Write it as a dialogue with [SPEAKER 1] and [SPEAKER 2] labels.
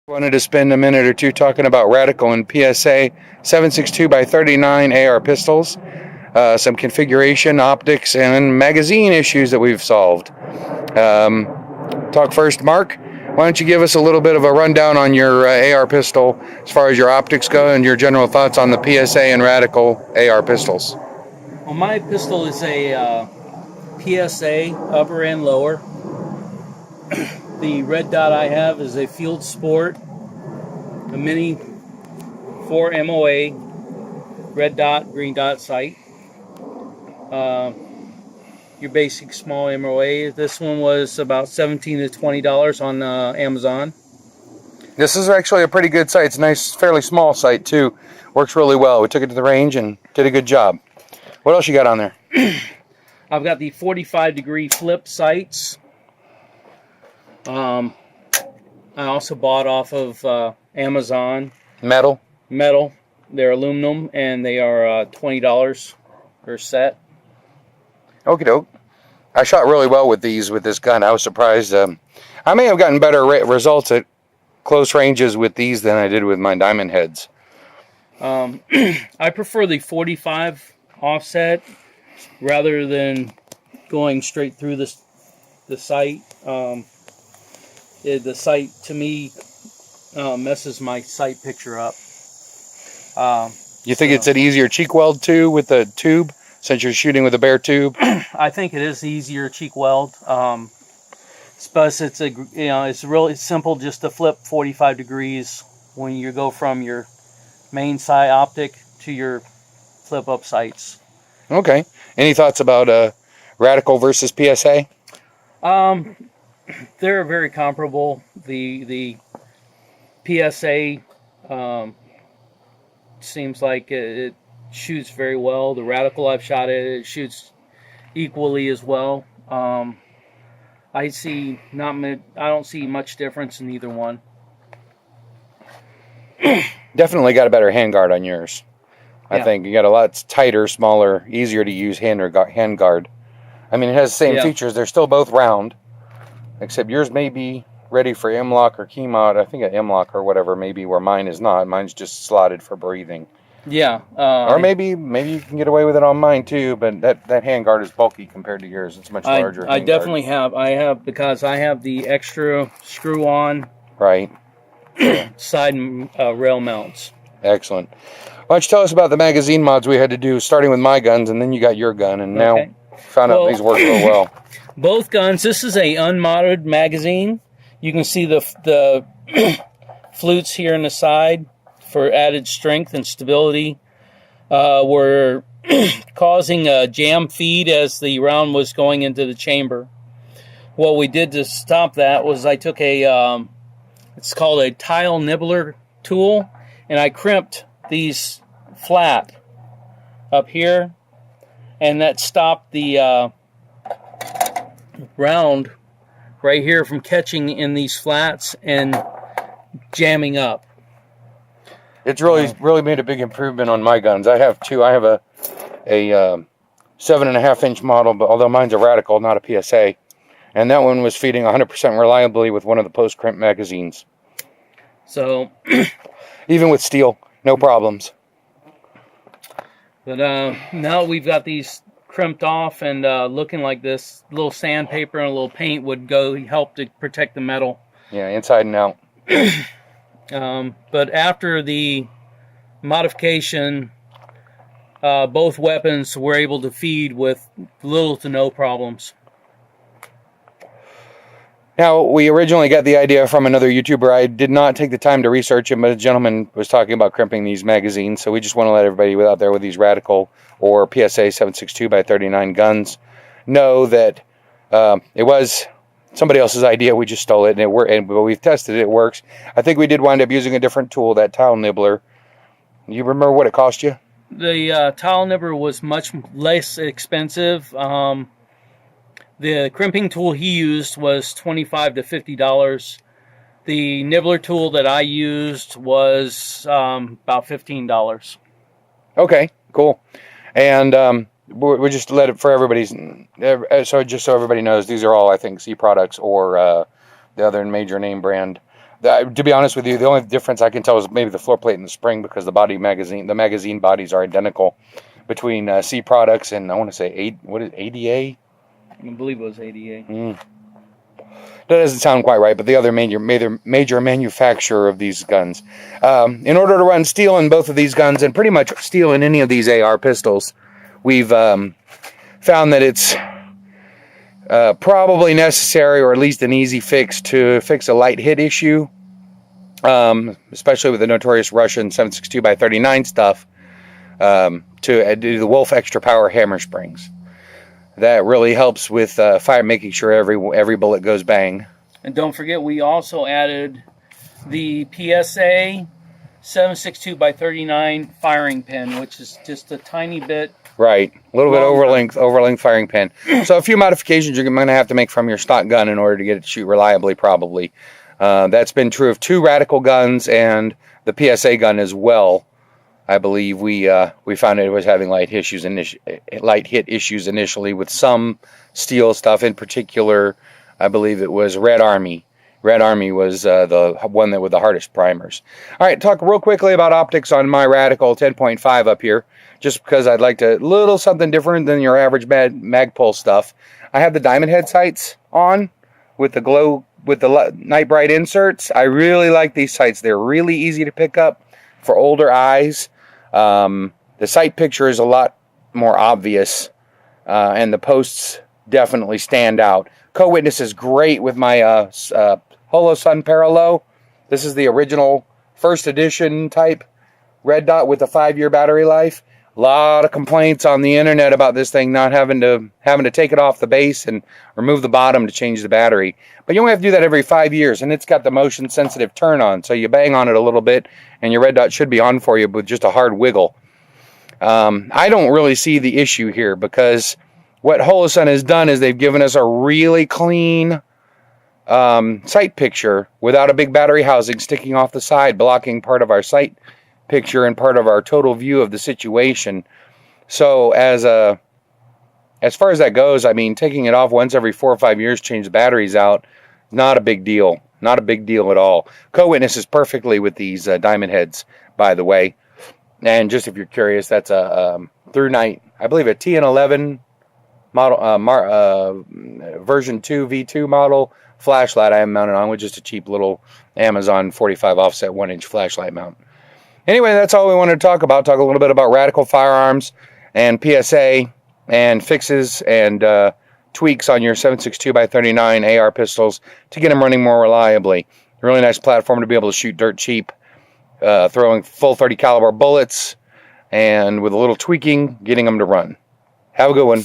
[SPEAKER 1] Wanted to spend a minute or two talking about Radical and PSA 762 by 39 AR pistols, some configuration, optics, and magazine issues that we've solved. Talk first, Mark. Why don't you give us a little bit of a rundown on your AR pistol as far as your optics go and your general thoughts on the PSA and Radical AR pistols?
[SPEAKER 2] Well, my pistol is a PSA upper and lower. The red dot I have is a Field Sport, a Mini 4 MOA, red dot, green dot sight. Your basic small MOA. This one was about $17 to $20 on Amazon.
[SPEAKER 1] This is actually a pretty good sight. It's a nice, fairly small sight too. Works really well. We took it to the range and did a good job. What else you got on there?
[SPEAKER 2] I've got the 45-degree flip sights. I also bought off of Amazon.
[SPEAKER 1] Metal.
[SPEAKER 2] They're aluminum, and they are $20 per set.
[SPEAKER 1] Okie doke. I shot really well with this gun. I was surprised. I may have gotten better results at close ranges with these than I did with my diamond heads.
[SPEAKER 2] I prefer the 45 offset rather than going straight through the sight. The sight, to me, messes my sight picture up.
[SPEAKER 1] You think it's an easier cheek weld too with the tube, since you're shooting with a bare tube?
[SPEAKER 2] I think it is easier cheek weld. Plus, it's really simple just to flip 45 degrees when you go from your main sight optic to your flip up sights.
[SPEAKER 1] Okay. Any thoughts about Radical versus PSA?
[SPEAKER 2] They're very comparable. The PSA seems like it shoots very well. The Radical I've shot it shoots equally as well. I don't see much difference in either one.
[SPEAKER 1] Definitely got a better handguard on yours. I think you got a lot tighter, smaller, easier to use handguard. I mean, it has the same features. They're still both round, except yours may be ready for M-lock or key mod. I think an M-lock or whatever, maybe, where mine is not. Mine's just slotted for breathing.
[SPEAKER 2] Yeah.
[SPEAKER 1] Or maybe you can get away with it on mine too, but that handguard is bulky compared to yours. It's much larger.
[SPEAKER 2] I definitely have. Because I have the extra screw-on side rail mounts.
[SPEAKER 1] Excellent. Why don't you tell us about the magazine mods we had to do, starting with my guns, and then you got your gun, and now found out these work real well.
[SPEAKER 2] Both guns. This is a unmodded magazine. You can see the flutes here on the side for added strength and stability. Were causing a jam feed as the round was going into the chamber. What we did to stop that was I took it's called a tile nibbler tool, and I crimped these flat up here, and that stopped the round right here from catching in these flats and jamming up.
[SPEAKER 1] It's really made a big improvement on my guns. I have two. I have a 7.5-inch model, but although mine's a Radical, not a PSA, and that one was feeding 100% reliably with one of the post-crimp magazines.
[SPEAKER 2] So,
[SPEAKER 1] even with steel, no problems.
[SPEAKER 2] But now we've got these crimped off and looking like this. Little sandpaper and a little paint would help to protect the metal.
[SPEAKER 1] Yeah, inside and out.
[SPEAKER 2] But after the modification, both weapons were able to feed with little to no problems.
[SPEAKER 1] Now, we originally got the idea from another YouTuber. I did not take the time to research him, but a gentleman was talking about crimping these magazines, so we just want to let everybody out there with these Radical or PSA 762 by 39 guns know that it was somebody else's idea. We just stole it, and it worked. But we've tested it; it works. I think we did wind up using a different tool, that tile nibbler. You remember what it cost you?
[SPEAKER 2] The tile nibbler was much less expensive. The crimping tool he used was $25 to $50. The nibbler tool that I used was about $15.
[SPEAKER 1] Okay, cool. And we just let it for everybody's. So just so everybody knows, these are all, I think, C products or the other major name brand. To be honest with you, the only difference I can tell is maybe the floor plate and the spring, because the magazine bodies are identical between C Products and I want to say ADA.
[SPEAKER 2] I believe it was ADA.
[SPEAKER 1] That doesn't sound quite right, but the other major manufacturer of these guns. In order to run steel in both of these guns, and pretty much steel in any of these AR pistols, we've found that it's probably necessary, or at least an easy fix, to fix a light hit issue, especially with the notorious Russian 7.62x39 stuff, to do the Wolf Extra Power hammer springs. That really helps with fire, making sure every bullet goes bang.
[SPEAKER 2] And don't forget, we also added the PSA 7.62x39 firing pin, which is just a tiny bit.
[SPEAKER 1] Right, a little bit over length firing pin. So a few modifications you're going to have to make from your stock gun in order to get it to shoot reliably, probably. That's been true of 2 Radical guns and the PSA gun as well. I believe we found it was having light hit issues initially with some steel stuff. In particular, I believe it was Red Army. Red Army was the one that with the hardest primers. All right, talk real quickly about optics on my Radical 10.5 up here, just because I'd like to little something different than your average Magpul stuff. I have the diamond head sights on with the night bright inserts. I really like these sights. They're really easy to pick up for older eyes. The sight picture is a lot more obvious, and the posts definitely stand out. Co-witness is great with my Holosun Parallel. This is the original first edition type red dot with a 5-year battery life. A lot of complaints on the internet about this thing not having to take it off the base and remove the bottom to change the battery. But you only have to do that every 5 years, and it's got the motion sensitive turn on, so you bang on it a little bit and your red dot should be on for you with just a hard wiggle. I don't really see the issue here, because what Holosun has done is they've given us a really clean sight picture without a big battery housing sticking off the side, blocking part of our sight picture and part of our total view of the situation. So as far as that goes, I mean, taking it off once every 4 or 5 years, change the batteries out, not a big deal. Not a big deal at all. Co-witnesses perfectly with these diamond heads, by the way. And just if you're curious, that's a through night, I believe a TN11 model, version 2 V2 model flashlight I am mounted on with just a cheap little Amazon 45 offset 1-inch flashlight mount. Anyway, that's all we wanted to talk about. Talk a little bit about Radical firearms and PSA and fixes and tweaks on your 7.62x39 AR pistols to get them running more reliably. A really nice platform to be able to shoot dirt cheap, throwing full 30 caliber bullets, and with a little tweaking, getting them to run. Have a good one.